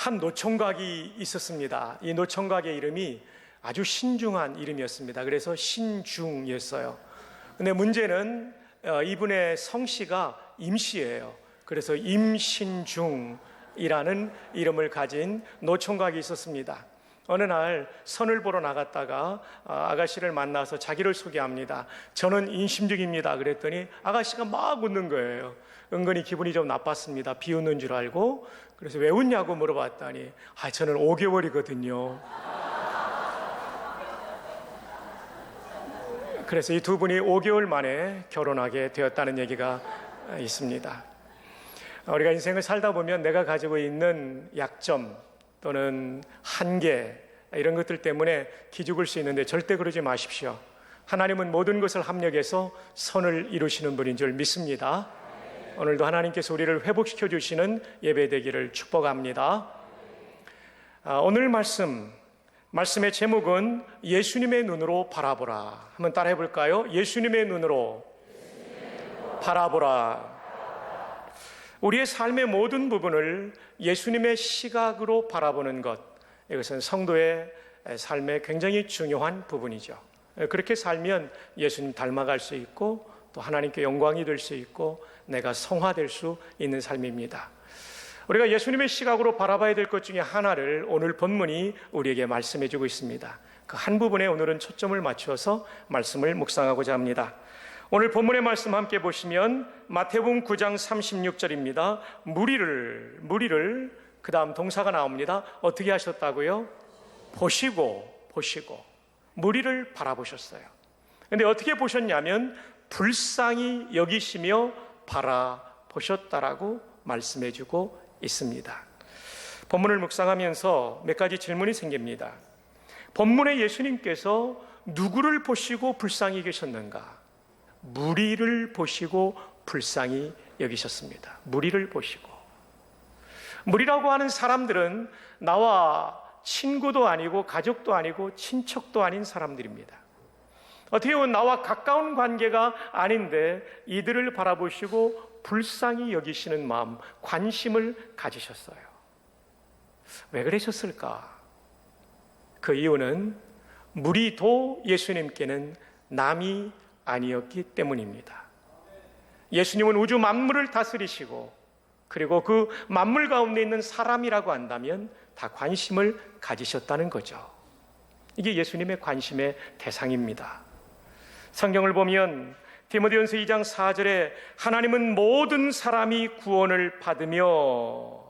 한 노총각이 있었습니다. 이 노총각의 이름이 아주 신중한 이름이었습니다. 그래서 신중이었어요. 근데 문제는 이분의 성씨가 임씨예요. 그래서 임신중이라는 이름을 가진 노총각이 있었습니다. 어느 날 선을 보러 나갔다가 아가씨를 만나서 자기를 소개합니다. 저는 임신중입니다. 그랬더니 아가씨가 막 웃는 거예요. 은근히 기분이 좀 나빴습니다. 비웃는 줄 알고. 그래서 왜 웃냐고 물어봤더니 저는 5개월이거든요. 그래서 이 두 분이 5개월 만에 결혼하게 되었다는 얘기가 있습니다. 우리가 인생을 살다 보면 내가 가지고 있는 약점 또는 한계 이런 것들 때문에 기죽을 수 있는데 절대 그러지 마십시오. 하나님은 모든 것을 합력해서 선을 이루시는 분인 줄 믿습니다. 오늘도 하나님께서 우리를 회복시켜 주시는 예배 되기를 축복합니다. 오늘 말씀의 제목은 예수님의 눈으로 바라보라. 한번 따라해 볼까요? 예수님의 눈으로 바라보라. 우리의 삶의 모든 부분을 예수님의 시각으로 바라보는 것, 이것은 성도의 삶의 굉장히 중요한 부분이죠. 그렇게 살면 예수님 닮아갈 수 있고 또 하나님께 영광이 될 수 있고 내가 성화될 수 있는 삶입니다. 우리가 예수님의 시각으로 바라봐야 될 것 중에 하나를 오늘 본문이 우리에게 말씀해 주고 있습니다. 그 한 부분에 오늘은 초점을 맞추어서 말씀을 묵상하고자 합니다. 오늘 본문의 말씀 함께 보시면 마태복음 9장 36절입니다. 무리를 그 다음 동사가 나옵니다. 어떻게 하셨다고요? 보시고 무리를 바라보셨어요. 그런데 어떻게 보셨냐면 불쌍히 여기시며 바라보셨다라고 말씀해 주고 있습니다. 본문을 묵상하면서 몇 가지 질문이 생깁니다. 본문에 예수님께서 누구를 보시고 불쌍히 여기셨는가? 무리를 보시고 불쌍히 여기셨습니다. 무리를 보시고. 무리라고 하는 사람들은 나와 친구도 아니고 가족도 아니고 친척도 아닌 사람들입니다. 어떻게 보면 나와 가까운 관계가 아닌데 이들을 바라보시고 불쌍히 여기시는 마음, 관심을 가지셨어요. 왜 그러셨을까? 그 이유는 무리도 예수님께는 남이 아니었기 때문입니다. 예수님은 우주 만물을 다스리시고 그리고 그 만물 가운데 있는 사람이라고 한다면 다 관심을 가지셨다는 거죠. 이게 예수님의 관심의 대상입니다. 성경을 보면 디모데전서 2장 4절에 하나님은 모든 사람이 구원을 받으며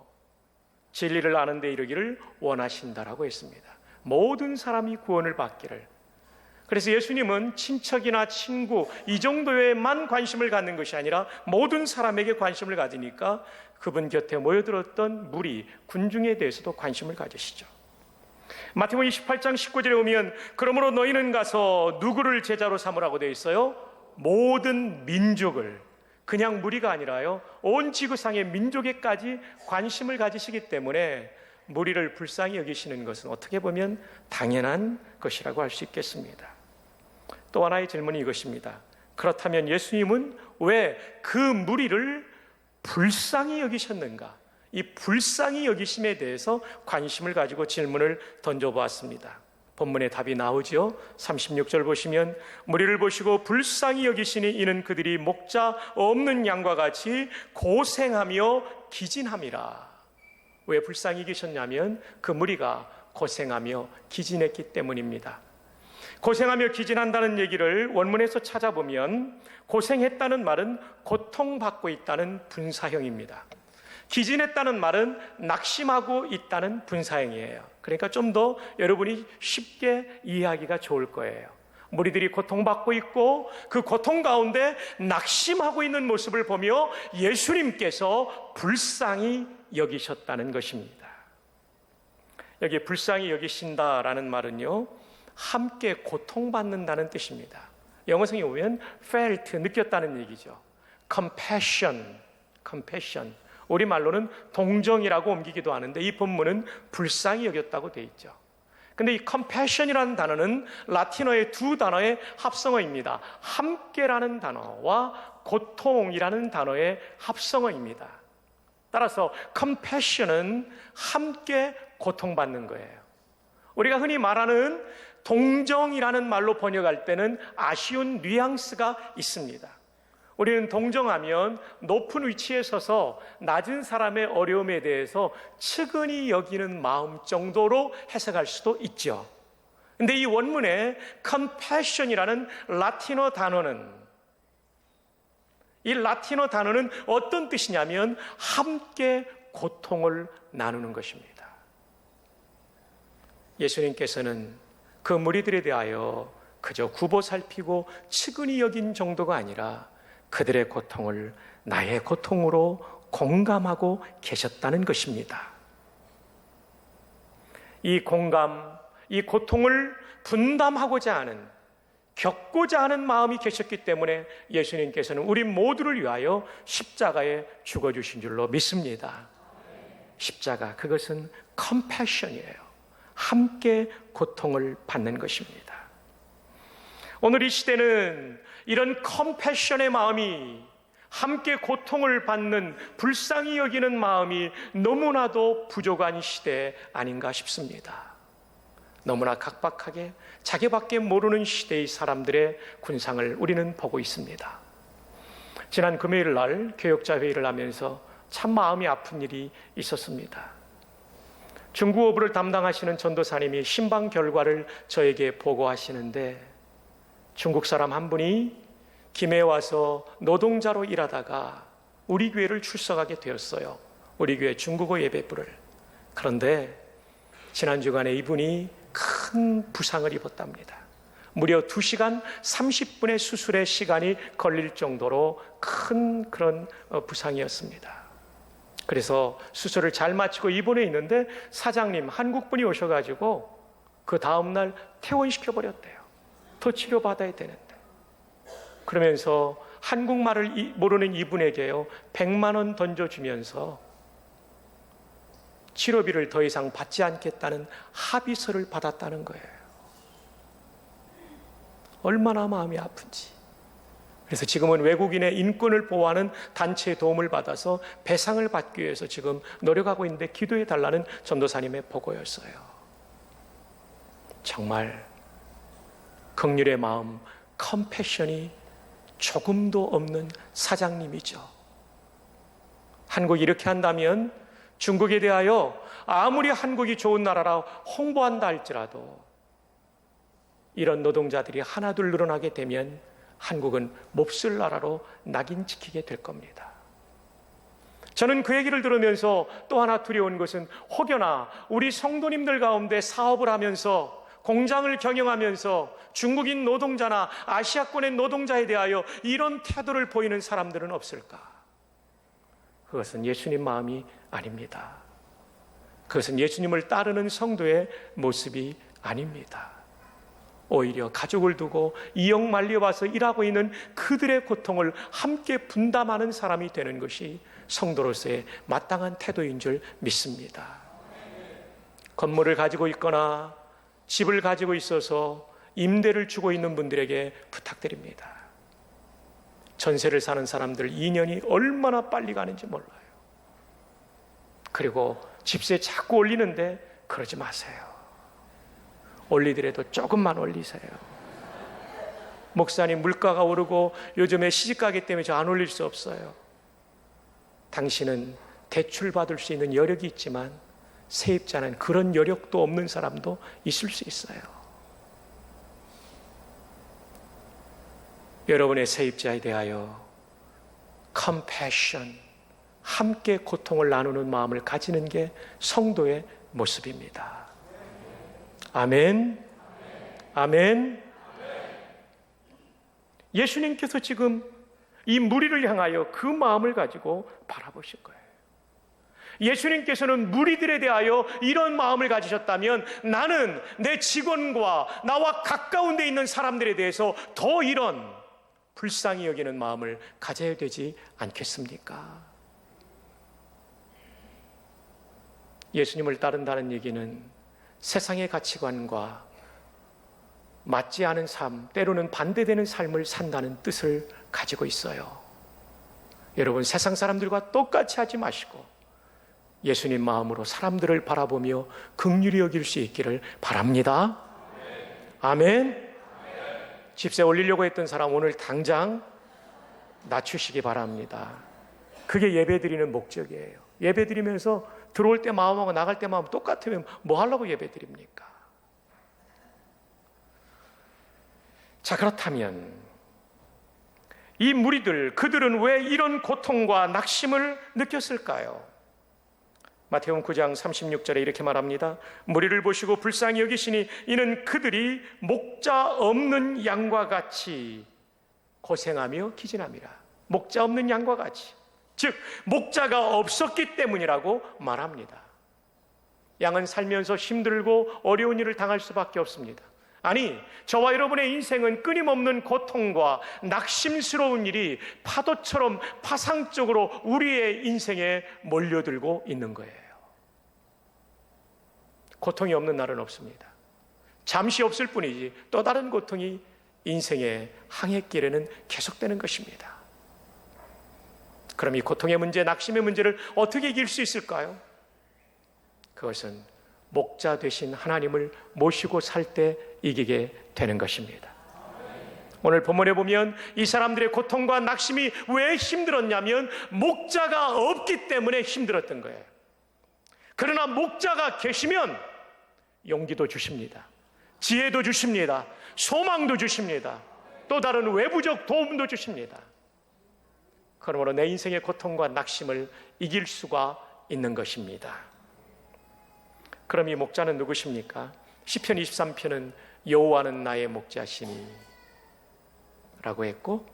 진리를 아는 데 이르기를 원하신다라고 했습니다. 모든 사람이 구원을 받기를. 그래서 예수님은 친척이나 친구 이 정도에만 관심을 갖는 것이 아니라 모든 사람에게 관심을 가지니까 그분 곁에 모여들었던 무리, 군중에 대해서도 관심을 가지시죠. 마태복음 28장 19절에 오면 그러므로 너희는 가서 누구를 제자로 삼으라고 되어 있어요? 모든 민족을, 그냥 무리가 아니라요 온 지구상의 민족에까지 관심을 가지시기 때문에 무리를 불쌍히 여기시는 것은 어떻게 보면 당연한 것이라고 할 수 있겠습니다. 또 하나의 질문이 이것입니다. 그렇다면 예수님은 왜 그 무리를 불쌍히 여기셨는가? 이 불쌍히 여기심에 대해서 관심을 가지고 질문을 던져보았습니다. 본문에 답이 나오죠. 36절 보시면 무리를 보시고 불쌍히 여기시니 이는 그들이 목자 없는 양과 같이 고생하며 기진함이라. 왜 불쌍히 여기셨냐면 그 무리가 고생하며 기진했기 때문입니다. 고생하며 기진한다는 얘기를 원문에서 찾아보면 고생했다는 말은 고통받고 있다는 분사형입니다. 기진했다는 말은 낙심하고 있다는 분사형이에요. 그러니까 좀 더 여러분이 쉽게 이해하기가 좋을 거예요. 무리들이 고통받고 있고 그 고통 가운데 낙심하고 있는 모습을 보며 예수님께서 불쌍히 여기셨다는 것입니다. 여기 불쌍히 여기신다라는 말은요, 함께 고통받는다는 뜻입니다. 영어성에 보면 felt, 느꼈다는 얘기죠. compassion. 우리말로는 동정이라고 옮기기도 하는데 이 본문은 불쌍히 여겼다고 되어 있죠. 근데 이 compassion이라는 단어는 라틴어의 두 단어의 합성어입니다. 함께라는 단어와 고통이라는 단어의 합성어입니다. 따라서 compassion은 함께 고통받는 거예요. 우리가 흔히 말하는 동정이라는 말로 번역할 때는 아쉬운 뉘앙스가 있습니다. 우리는 동정하면 높은 위치에 서서 낮은 사람의 어려움에 대해서 측은히 여기는 마음 정도로 해석할 수도 있죠. 근데 이 원문에 compassion이라는 라틴어 단어는, 이 라틴어 단어는 어떤 뜻이냐면 함께 고통을 나누는 것입니다. 예수님께서는 그 무리들에 대하여 그저 굽어 살피고 측은히 여긴 정도가 아니라 그들의 고통을 나의 고통으로 공감하고 계셨다는 것입니다. 이 공감, 이 고통을 분담하고자 하는, 겪고자 하는 마음이 계셨기 때문에 예수님께서는 우리 모두를 위하여 십자가에 죽어주신 줄로 믿습니다. 십자가, 그것은 컴패션이에요. 함께 고통을 받는 것입니다. 오늘 이 시대는 이런 컴패션의 마음이, 함께 고통을 받는, 불쌍히 여기는 마음이 너무나도 부족한 시대 아닌가 싶습니다. 너무나 각박하게 자기밖에 모르는 시대의 사람들의 군상을 우리는 보고 있습니다. 지난 금요일 날 교역자 회의를 하면서 참 마음이 아픈 일이 있었습니다. 중국어부를 담당하시는 전도사님이 신방 결과를 저에게 보고하시는데, 중국 사람 한 분이 김해에 와서 노동자로 일하다가 우리 교회를 출석하게 되었어요. 우리 교회 중국어 예배부를. 그런데 지난 주간에 이분이 큰 부상을 입었답니다. 무려 2시간 30분의 수술의 시간이 걸릴 정도로 큰 그런 부상이었습니다. 그래서 수술을 잘 마치고 입원해 있는데 사장님, 한국분이 오셔가지고 그 다음날 퇴원시켜버렸대요. 더 치료받아야 되는데. 그러면서 한국말을 모르는 이분에게요 100만 원 던져주면서 치료비를 더 이상 받지 않겠다는 합의서를 받았다는 거예요. 얼마나 마음이 아픈지. 그래서 지금은 외국인의 인권을 보호하는 단체의 도움을 받아서 배상을 받기 위해서 지금 노력하고 있는데 기도해 달라는 전도사님의 보고였어요. 정말 긍휼의 마음, 컴패션이 조금도 없는 사장님이죠. 한국이 이렇게 한다면 중국에 대하여 아무리 한국이 좋은 나라라 홍보한다 할지라도 이런 노동자들이 하나둘 늘어나게 되면 한국은 몹쓸 나라로 낙인 찍히게 될 겁니다. 저는 그 얘기를 들으면서 또 하나 두려운 것은, 혹여나 우리 성도님들 가운데 사업을 하면서 공장을 경영하면서 중국인 노동자나 아시아권의 노동자에 대하여 이런 태도를 보이는 사람들은 없을까? 그것은 예수님 마음이 아닙니다. 그것은 예수님을 따르는 성도의 모습이 아닙니다. 오히려 가족을 두고 이역 말려와서 일하고 있는 그들의 고통을 함께 분담하는 사람이 되는 것이 성도로서의 마땅한 태도인 줄 믿습니다. 건물을 가지고 있거나 집을 가지고 있어서 임대를 주고 있는 분들에게 부탁드립니다. 전세를 사는 사람들 2년이 얼마나 빨리 가는지 몰라요. 그리고 집세 자꾸 올리는데 그러지 마세요. 올리더라도 조금만 올리세요. 목사님, 물가가 오르고 요즘에 시집가기 때문에 저 안 올릴 수 없어요. 당신은 대출 받을 수 있는 여력이 있지만 세입자는 그런 여력도 없는 사람도 있을 수 있어요. 여러분의 세입자에 대하여 compassion, 함께 고통을 나누는 마음을 가지는 게 성도의 모습입니다. 아멘. 아멘. 예수님께서 지금 이 무리를 향하여 그 마음을 가지고 바라보신 거예요. 예수님께서는 무리들에 대하여 이런 마음을 가지셨다면 나는 내 직원과 나와 가까운 데 있는 사람들에 대해서 더 이런 불쌍히 여기는 마음을 가져야 되지 않겠습니까? 예수님을 따른다는 얘기는 세상의 가치관과 맞지 않은 삶, 때로는 반대되는 삶을 산다는 뜻을 가지고 있어요. 여러분, 세상 사람들과 똑같이 하지 마시고 예수님 마음으로 사람들을 바라보며 긍휼히 여길 수 있기를 바랍니다. 아멘. 집세 올리려고 했던 사람 오늘 당장 낮추시기 바랍니다. 그게 예배드리는 목적이에요. 예배드리면서 들어올 때 마음하고 나갈 때 마음 똑같으면 뭐 하려고 예배드립니까? 자, 그렇다면 이 무리들, 그들은 왜 이런 고통과 낙심을 느꼈을까요? 마태복음 9장 36절에 이렇게 말합니다. 무리를 보시고 불쌍히 여기시니 이는 그들이 목자 없는 양과 같이 고생하며 기진함이라. 목자 없는 양과 같이, 즉 목자가 없었기 때문이라고 말합니다. 양은 살면서 힘들고 어려운 일을 당할 수밖에 없습니다. 아니, 저와 여러분의 인생은 끊임없는 고통과 낙심스러운 일이 파도처럼 파상적으로 우리의 인생에 몰려들고 있는 거예요. 고통이 없는 날은 없습니다. 잠시 없을 뿐이지 또 다른 고통이 인생의 항해길에는 계속되는 것입니다. 그럼 이 고통의 문제, 낙심의 문제를 어떻게 이길 수 있을까요? 그것은 목자 되신 하나님을 모시고 살 때 이기게 되는 것입니다. 오늘 본문에 보면 이 사람들의 고통과 낙심이 왜 힘들었냐면 목자가 없기 때문에 힘들었던 거예요. 그러나 목자가 계시면 용기도 주십니다. 지혜도 주십니다. 소망도 주십니다. 또 다른 외부적 도움도 주십니다. 그러므로 내 인생의 고통과 낙심을 이길 수가 있는 것입니다. 그럼 이 목자는 누구십니까? 시편 23편은 여호와는 나의 목자시니 라고 했고,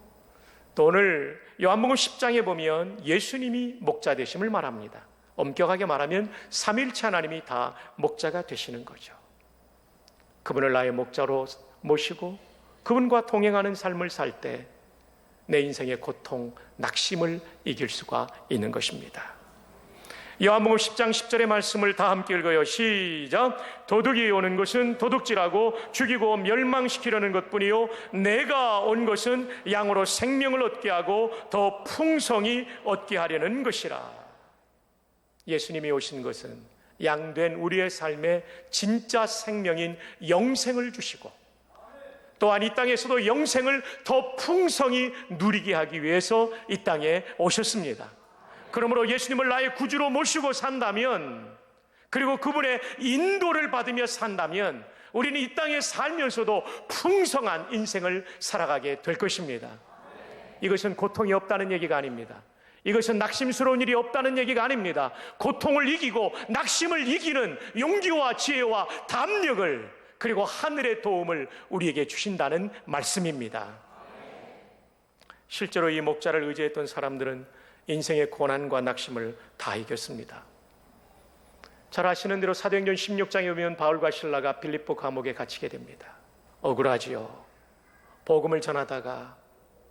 또 오늘 요한복음 10장에 보면 예수님이 목자 되심을 말합니다. 엄격하게 말하면 삼위일체 하나님이 다 목자가 되시는 거죠. 그분을 나의 목자로 모시고 그분과 동행하는 삶을 살 때 내 인생의 고통, 낙심을 이길 수가 있는 것입니다. 요한복음 10장 10절의 말씀을 다 함께 읽어요. 시작. 도둑이 오는 것은 도둑질하고 죽이고 멸망시키려는 것뿐이요 내가 온 것은 양으로 생명을 얻게 하고 더 풍성히 얻게 하려는 것이라. 예수님이 오신 것은 양된 우리의 삶에 진짜 생명인 영생을 주시고 또한 이 땅에서도 영생을 더 풍성히 누리게 하기 위해서 이 땅에 오셨습니다. 그러므로 예수님을 나의 구주로 모시고 산다면, 그리고 그분의 인도를 받으며 산다면 우리는 이 땅에 살면서도 풍성한 인생을 살아가게 될 것입니다. 이것은 고통이 없다는 얘기가 아닙니다. 이것은 낙심스러운 일이 없다는 얘기가 아닙니다. 고통을 이기고 낙심을 이기는 용기와 지혜와 담력을, 그리고 하늘의 도움을 우리에게 주신다는 말씀입니다. 실제로 이 목자를 의지했던 사람들은 인생의 고난과 낙심을 다 이겼습니다. 잘 아시는 대로 사도행전 16장에 보면 바울과 실라가 빌립보 감옥에 갇히게 됩니다. 억울하지요. 복음을 전하다가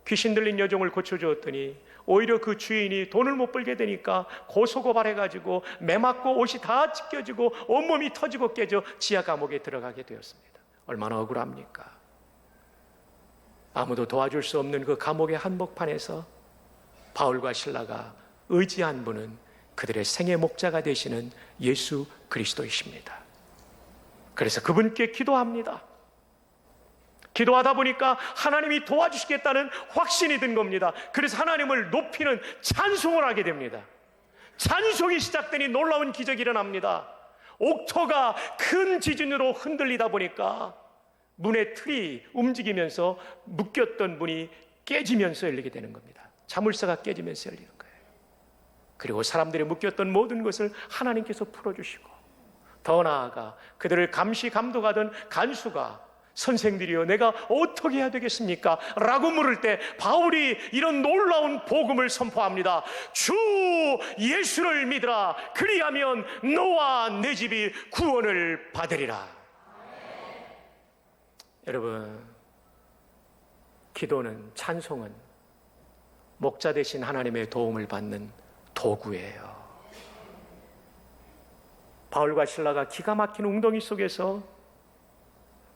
귀신 들린 여종을 고쳐주었더니 오히려 그 주인이 돈을 못 벌게 되니까 고소고발해가지고 매맞고 옷이 다 찢겨지고 온몸이 터지고 깨져 지하 감옥에 들어가게 되었습니다. 얼마나 억울합니까? 아무도 도와줄 수 없는 그 감옥의 한복판에서 바울과 실라가 의지한 분은 그들의 생의 목자가 되시는 예수 그리스도이십니다. 그래서 그분께 기도합니다. 기도하다 보니까 하나님이 도와주시겠다는 확신이 든 겁니다. 그래서 하나님을 높이는 찬송을 하게 됩니다. 찬송이 시작되니 놀라운 기적이 일어납니다. 옥토가 큰 지진으로 흔들리다 보니까 문의 틀이 움직이면서 묶였던 문이 깨지면서 열리게 되는 겁니다. 자물쇠가 깨지면서 열리는 거예요. 그리고 사람들이 묶였던 모든 것을 하나님께서 풀어주시고, 더 나아가 그들을 감시 감독하던 간수가 선생들이여 내가 어떻게 해야 되겠습니까? 라고 물을 때 바울이 이런 놀라운 복음을 선포합니다. 주 예수를 믿으라. 그리하면 너와 내 집이 구원을 받으리라. 여러분, 기도는, 찬송은 목자 되신 하나님의 도움을 받는 도구예요. 바울과 실라가 기가 막힌 웅덩이 속에서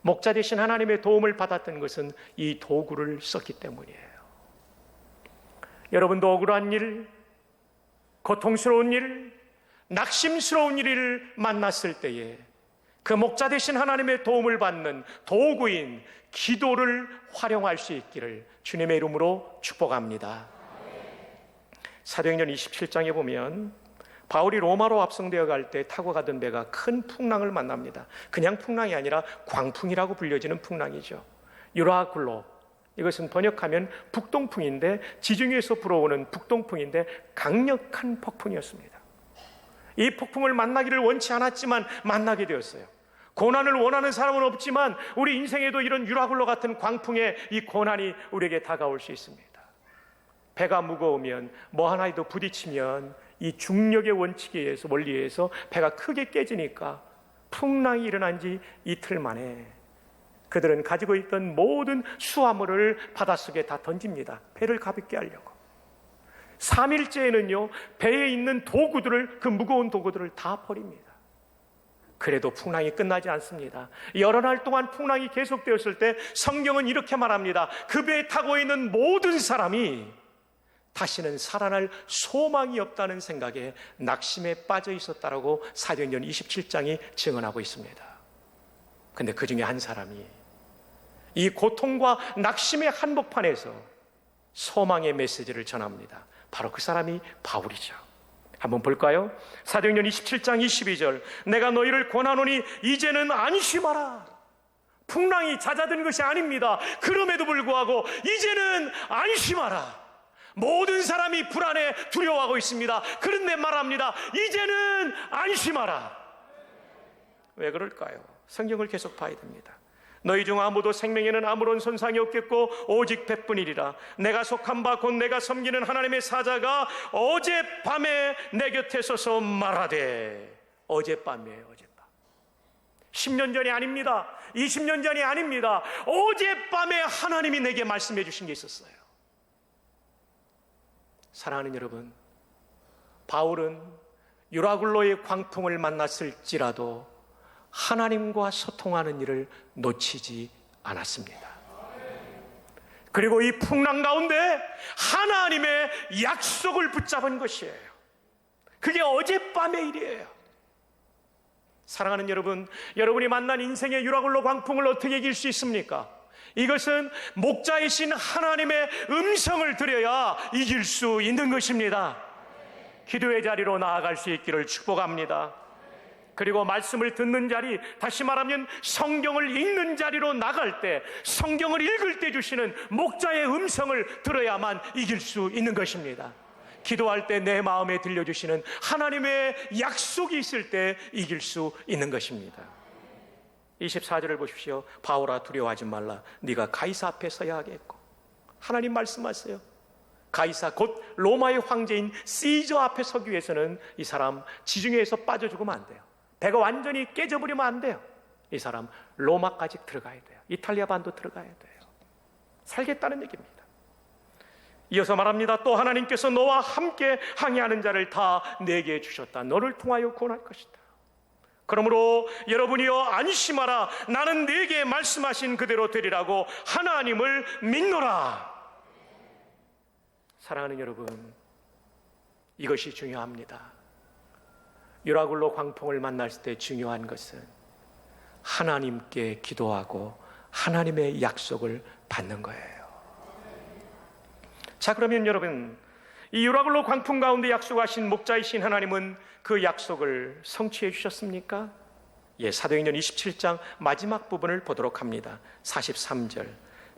목자 되신 하나님의 도움을 받았던 것은 이 도구를 썼기 때문이에요. 여러분도 억울한 일, 고통스러운 일, 낙심스러운 일을 만났을 때에 그 목자 되신 하나님의 도움을 받는 도구인 기도를 활용할 수 있기를 주님의 이름으로 축복합니다. 사도행전 27장에 보면 바울이 로마로 압송되어 갈 때 타고 가던 배가 큰 풍랑을 만납니다. 그냥 풍랑이 아니라 광풍이라고 불려지는 풍랑이죠. 유라굴로, 이것은 번역하면 북동풍인데, 지중해에서 불어오는 북동풍인데 강력한 폭풍이었습니다. 이 폭풍을 만나기를 원치 않았지만 만나게 되었어요. 고난을 원하는 사람은 없지만 우리 인생에도 이런 유라굴로 같은 광풍의 이 고난이 우리에게 다가올 수 있습니다. 배가 무거우면 뭐 하나에도 부딪히면 이 중력의 원칙에 의해서, 원리에 의해서 배가 크게 깨지니까 풍랑이 일어난 지 이틀 만에 그들은 가지고 있던 모든 수화물을 바닷속에 다 던집니다. 배를 가볍게 하려고. 3일째에는요 배에 있는 도구들을, 그 무거운 도구들을 다 버립니다. 그래도 풍랑이 끝나지 않습니다. 여러 날 동안 풍랑이 계속되었을 때 성경은 이렇게 말합니다. 그 배에 타고 있는 모든 사람이 다시는 살아날 소망이 없다는 생각에 낙심에 빠져 있었다라고 사도행전 27장이 증언하고 있습니다. 근데 그 중에 한 사람이 이 고통과 낙심의 한복판에서 소망의 메시지를 전합니다. 바로 그 사람이 바울이죠. 한번 볼까요? 사도행전 27장 22절, 내가 너희를 권하노니 이제는 안심하라. 풍랑이 잦아든 것이 아닙니다. 그럼에도 불구하고 이제는 안심하라. 모든 사람이 불안해 두려워하고 있습니다. 그런데 말합니다. 이제는 안심하라. 왜 그럴까요? 성경을 계속 봐야 됩니다. 너희 중 아무도 생명에는 아무런 손상이 없겠고 오직 백분이리라. 내가 속한 바 곧 내가 섬기는 하나님의 사자가 어젯밤에 내 곁에 서서 말하되. 어젯밤이에요. 어젯밤. 10년 전이 아닙니다. 20년 전이 아닙니다. 어젯밤에 하나님이 내게 말씀해 주신 게 있었어요. 사랑하는 여러분, 바울은 유라굴로의 광풍을 만났을지라도 하나님과 소통하는 일을 놓치지 않았습니다. 그리고 이 풍랑 가운데 하나님의 약속을 붙잡은 것이에요. 그게 어젯밤의 일이에요. 사랑하는 여러분, 여러분이 만난 인생의 유라굴로 광풍을 어떻게 이길 수 있습니까? 이것은 목자이신 하나님의 음성을 들어야 이길 수 있는 것입니다. 기도의 자리로 나아갈 수 있기를 축복합니다. 그리고 말씀을 듣는 자리, 다시 말하면 성경을 읽는 자리로 나갈 때, 성경을 읽을 때 주시는 목자의 음성을 들어야만 이길 수 있는 것입니다. 기도할 때 내 마음에 들려주시는 하나님의 약속이 있을 때 이길 수 있는 것입니다. 24절을 보십시오. 바울아 두려워하지 말라. 네가 가이사 앞에 서야 하겠고. 하나님 말씀하세요. 가이사 곧 로마의 황제인 시저 앞에 서기 위해서는 이 사람 지중해에서 빠져 죽으면 안 돼요. 배가 완전히 깨져버리면 안 돼요. 이 사람 로마까지 들어가야 돼요. 이탈리아 반도 들어가야 돼요. 살겠다는 얘기입니다. 이어서 말합니다. 또 하나님께서 너와 함께 항해하는 자를 다 내게 주셨다. 너를 통하여 구원할 것이다. 그러므로 여러분이여 안심하라. 나는 네게 말씀하신 그대로 되리라고 하나님을 믿노라. 사랑하는 여러분, 이것이 중요합니다. 유라굴로 광풍을 만났을 때 중요한 것은 하나님께 기도하고 하나님의 약속을 받는 거예요. 자, 그러면 여러분, 이 유라굴로 광풍 가운데 약속하신 목자이신 하나님은 그 약속을 성취해 주셨습니까? 예, 사도행전 27장 마지막 부분을 보도록 합니다. 43절,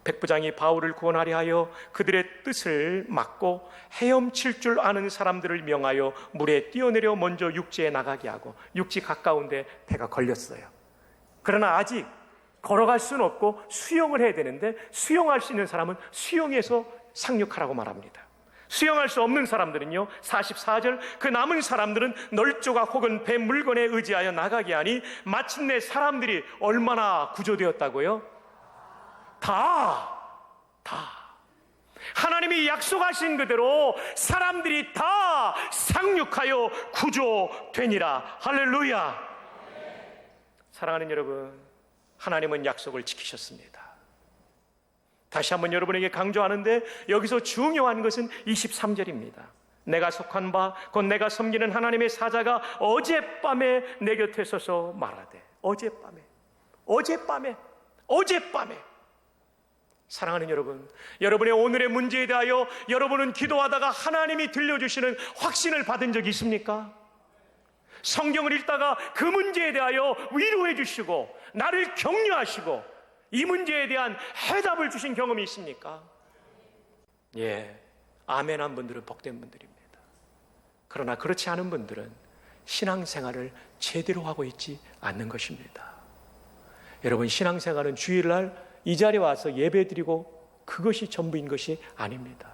백부장이 바울을 구원하려 하여 그들의 뜻을 막고 헤엄칠 줄 아는 사람들을 명하여 물에 뛰어내려 먼저 육지에 나가게 하고, 육지 가까운데 배가 걸렸어요. 그러나 아직 걸어갈 수는 없고 수영을 해야 되는데, 수영할 수 있는 사람은 수영해서 상륙하라고 말합니다. 수영할 수 없는 사람들은요, 44절, 그 남은 사람들은 널조각 혹은 배 물건에 의지하여 나가게 하니 마침내 사람들이 얼마나 구조되었다고요? 다 하나님이 약속하신 그대로 사람들이 다 상륙하여 구조되니라. 할렐루야. 사랑하는 여러분, 하나님은 약속을 지키셨습니다. 다시 한번 여러분에게 강조하는데, 여기서 중요한 것은 23절입니다. 내가 속한 바 곧 내가 섬기는 하나님의 사자가 어젯밤에 내 곁에 서서 말하되. 어젯밤에 사랑하는 여러분, 여러분의 오늘의 문제에 대하여 여러분은 기도하다가 하나님이 들려주시는 확신을 받은 적이 있습니까? 성경을 읽다가 그 문제에 대하여 위로해 주시고 나를 격려하시고 이 문제에 대한 해답을 주신 경험이 있습니까? 예, 아멘한 분들은 복된 분들입니다. 그러나 그렇지 않은 분들은 신앙생활을 제대로 하고 있지 않는 것입니다. 여러분, 신앙생활은 주일날 이 자리에 와서 예배드리고 그것이 전부인 것이 아닙니다.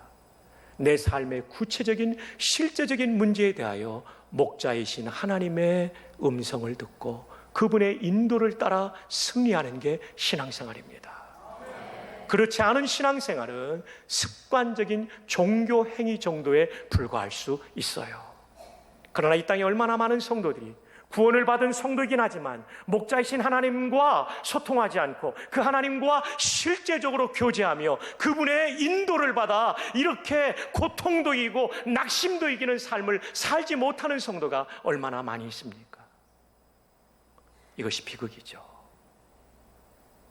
내 삶의 구체적인 실제적인 문제에 대하여 목자이신 하나님의 음성을 듣고 그분의 인도를 따라 승리하는 게 신앙생활입니다. 그렇지 않은 신앙생활은 습관적인 종교 행위 정도에 불과할 수 있어요. 그러나 이 땅에 얼마나 많은 성도들이 구원을 받은 성도이긴 하지만 목자이신 하나님과 소통하지 않고 그 하나님과 실제적으로 교제하며 그분의 인도를 받아 이렇게 고통도 이기고 낙심도 이기는 삶을 살지 못하는 성도가 얼마나 많이 있습니까? 이것이 비극이죠.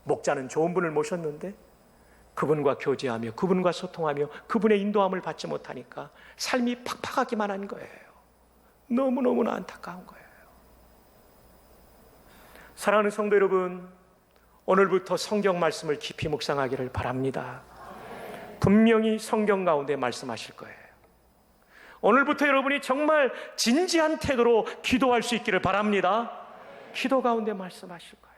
목자는 좋은 분을 모셨는데 그분과 교제하며 그분과 소통하며 그분의 인도함을 받지 못하니까 삶이 팍팍하기만 한 거예요. 너무너무나 안타까운 거예요. 사랑하는 성도 여러분, 오늘부터 성경 말씀을 깊이 묵상하기를 바랍니다. 분명히 성경 가운데 말씀하실 거예요. 오늘부터 여러분이 정말 진지한 태도로 기도할 수 있기를 바랍니다. 기도 가운데 말씀하실 거예요.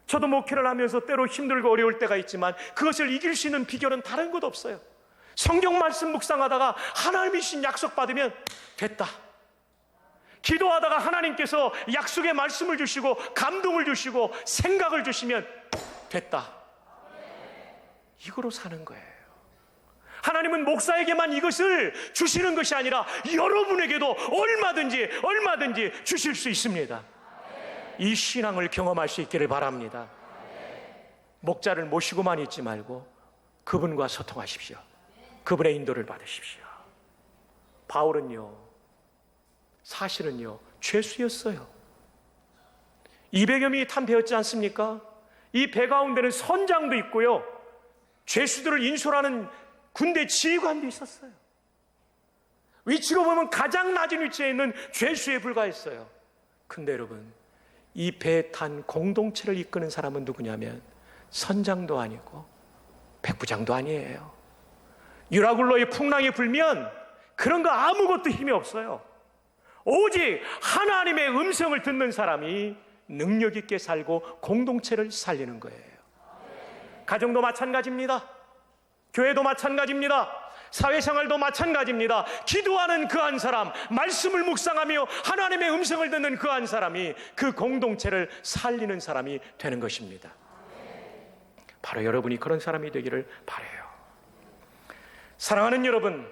저도 목회를 하면서 때로 힘들고 어려울 때가 있지만 그것을 이길 수 있는 비결은 다른 것 없어요. 성경 말씀 묵상하다가 하나님이 주신 약속 받으면 됐다. 기도하다가 하나님께서 약속의 말씀을 주시고 감동을 주시고 생각을 주시면 됐다. 이거로 사는 거예요. 하나님은 목사에게만 이것을 주시는 것이 아니라 여러분에게도 얼마든지 주실 수 있습니다. 이 신앙을 경험할 수 있기를 바랍니다. 목자를 모시고만 있지 말고 그분과 소통하십시오. 그분의 인도를 받으십시오. 바울은요, 사실은요, 죄수였어요. 200여 명이 탄 배였지 않습니까? 이 배 가운데는 선장도 있고요, 죄수들을 인솔하는 군대 지휘관도 있었어요. 위치로 보면 가장 낮은 위치에 있는 죄수에 불과했어요. 근데 여러분, 이 배에 탄 공동체를 이끄는 사람은 누구냐면 선장도 아니고 백부장도 아니에요. 유라굴로의 풍랑이 불면 그런 거 아무것도 힘이 없어요. 오직 하나님의 음성을 듣는 사람이 능력 있게 살고 공동체를 살리는 거예요. 가정도 마찬가지입니다. 교회도 마찬가지입니다. 사회생활도 마찬가지입니다. 기도하는 그 한 사람, 말씀을 묵상하며 하나님의 음성을 듣는 그 한 사람이 그 공동체를 살리는 사람이 되는 것입니다. 바로 여러분이 그런 사람이 되기를 바라요. 사랑하는 여러분,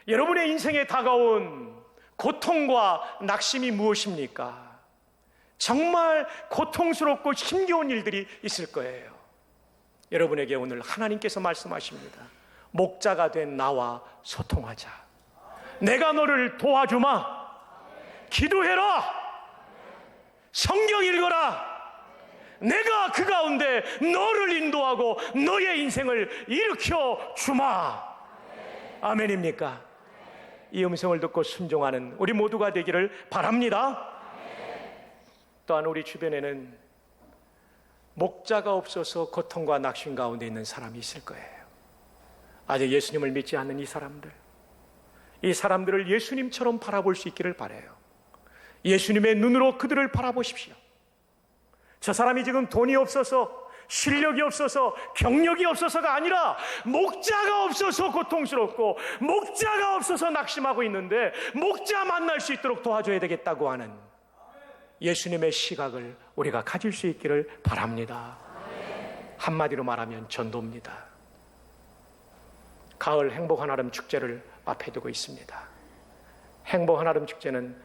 여러분의 인생에 다가온 고통과 낙심이 무엇입니까? 정말 고통스럽고 힘겨운 일들이 있을 거예요. 여러분에게 오늘 하나님께서 말씀하십니다. 목자가 된 나와 소통하자. 내가 너를 도와주마. 기도해라. 성경 읽어라. 내가 그 가운데 너를 인도하고 너의 인생을 일으켜 주마. 아멘입니까? 이 음성을 듣고 순종하는 우리 모두가 되기를 바랍니다. 또한 우리 주변에는 목자가 없어서 고통과 낙심 가운데 있는 사람이 있을 거예요. 아직 예수님을 믿지 않는 이 사람들을 예수님처럼 바라볼 수 있기를 바라요. 예수님의 눈으로 그들을 바라보십시오. 저 사람이 지금 돈이 없어서, 실력이 없어서, 경력이 없어서가 아니라 목자가 없어서 고통스럽고 목자가 없어서 낙심하고 있는데 목자 만날 수 있도록 도와줘야 되겠다고 하는 예수님의 시각을 우리가 가질 수 있기를 바랍니다. 한마디로 말하면 전도입니다. 가을 행복한아름 축제를 앞에 두고 있습니다. 행복한아름 축제는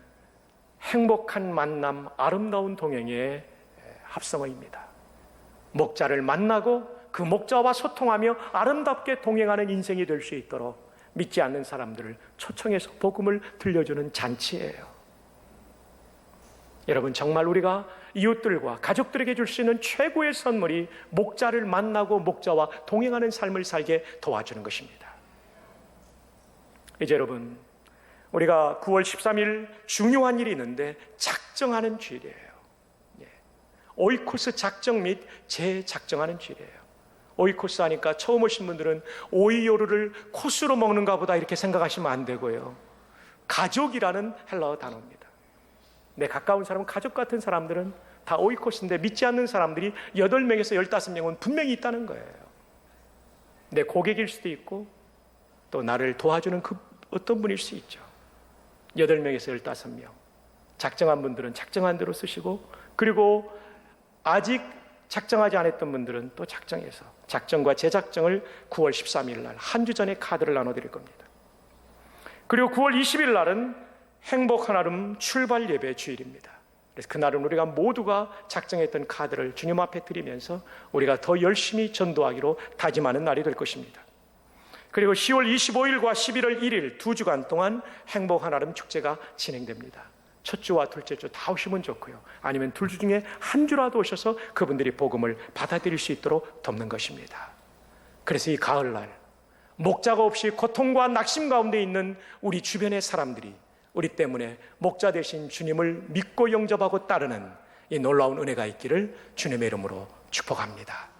행복한 만남, 아름다운 동행의 합성어입니다. 목자를 만나고 그 목자와 소통하며 아름답게 동행하는 인생이 될 수 있도록 믿지 않는 사람들을 초청해서 복음을 들려주는 잔치예요. 여러분, 정말 우리가 이웃들과 가족들에게 줄 수 있는 최고의 선물이 목자를 만나고 목자와 동행하는 삶을 살게 도와주는 것입니다. 이제 여러분, 우리가 9월 13일 중요한 일이 있는데 작정하는 주일이에요. 오이코스 작정 및 재작정하는 주일이에요. 오이코스 하니까 처음 오신 분들은 오이요르를 코스로 먹는가 보다 이렇게 생각하시면 안 되고요. 가족이라는 헬라어 단어입니다. 내 가까운 사람은 가족 같은 사람들은 다 오이코스인데 믿지 않는 사람들이 8명에서 15명은 분명히 있다는 거예요. 내 고객일 수도 있고 또 나를 도와주는 그 어떤 분일 수 있죠. 8명에서 15명. 작정한 분들은 작정한 대로 쓰시고, 그리고 아직 작정하지 않았던 분들은 또 작정해서 작정과 재작정을 9월 13일 날 한 주 전에 카드를 나눠드릴 겁니다. 그리고 9월 20일 날은 행복 한아름 출발 예배 주일입니다. 그래서 그날은 우리가 모두가 작정했던 카드를 주님 앞에 드리면서 우리가 더 열심히 전도하기로 다짐하는 날이 될 것입니다. 그리고 10월 25일과 11월 1일 2주간 동안 행복 한아름 축제가 진행됩니다. 첫 주와 둘째 주 다 오시면 좋고요. 아니면 2주 중에 한 주라도 오셔서 그분들이 복음을 받아들일 수 있도록 돕는 것입니다. 그래서 이 가을날 목자가 없이 고통과 낙심 가운데 있는 우리 주변의 사람들이 우리 때문에 목자 되신 주님을 믿고 영접하고 따르는 이 놀라운 은혜가 있기를 주님의 이름으로 축복합니다.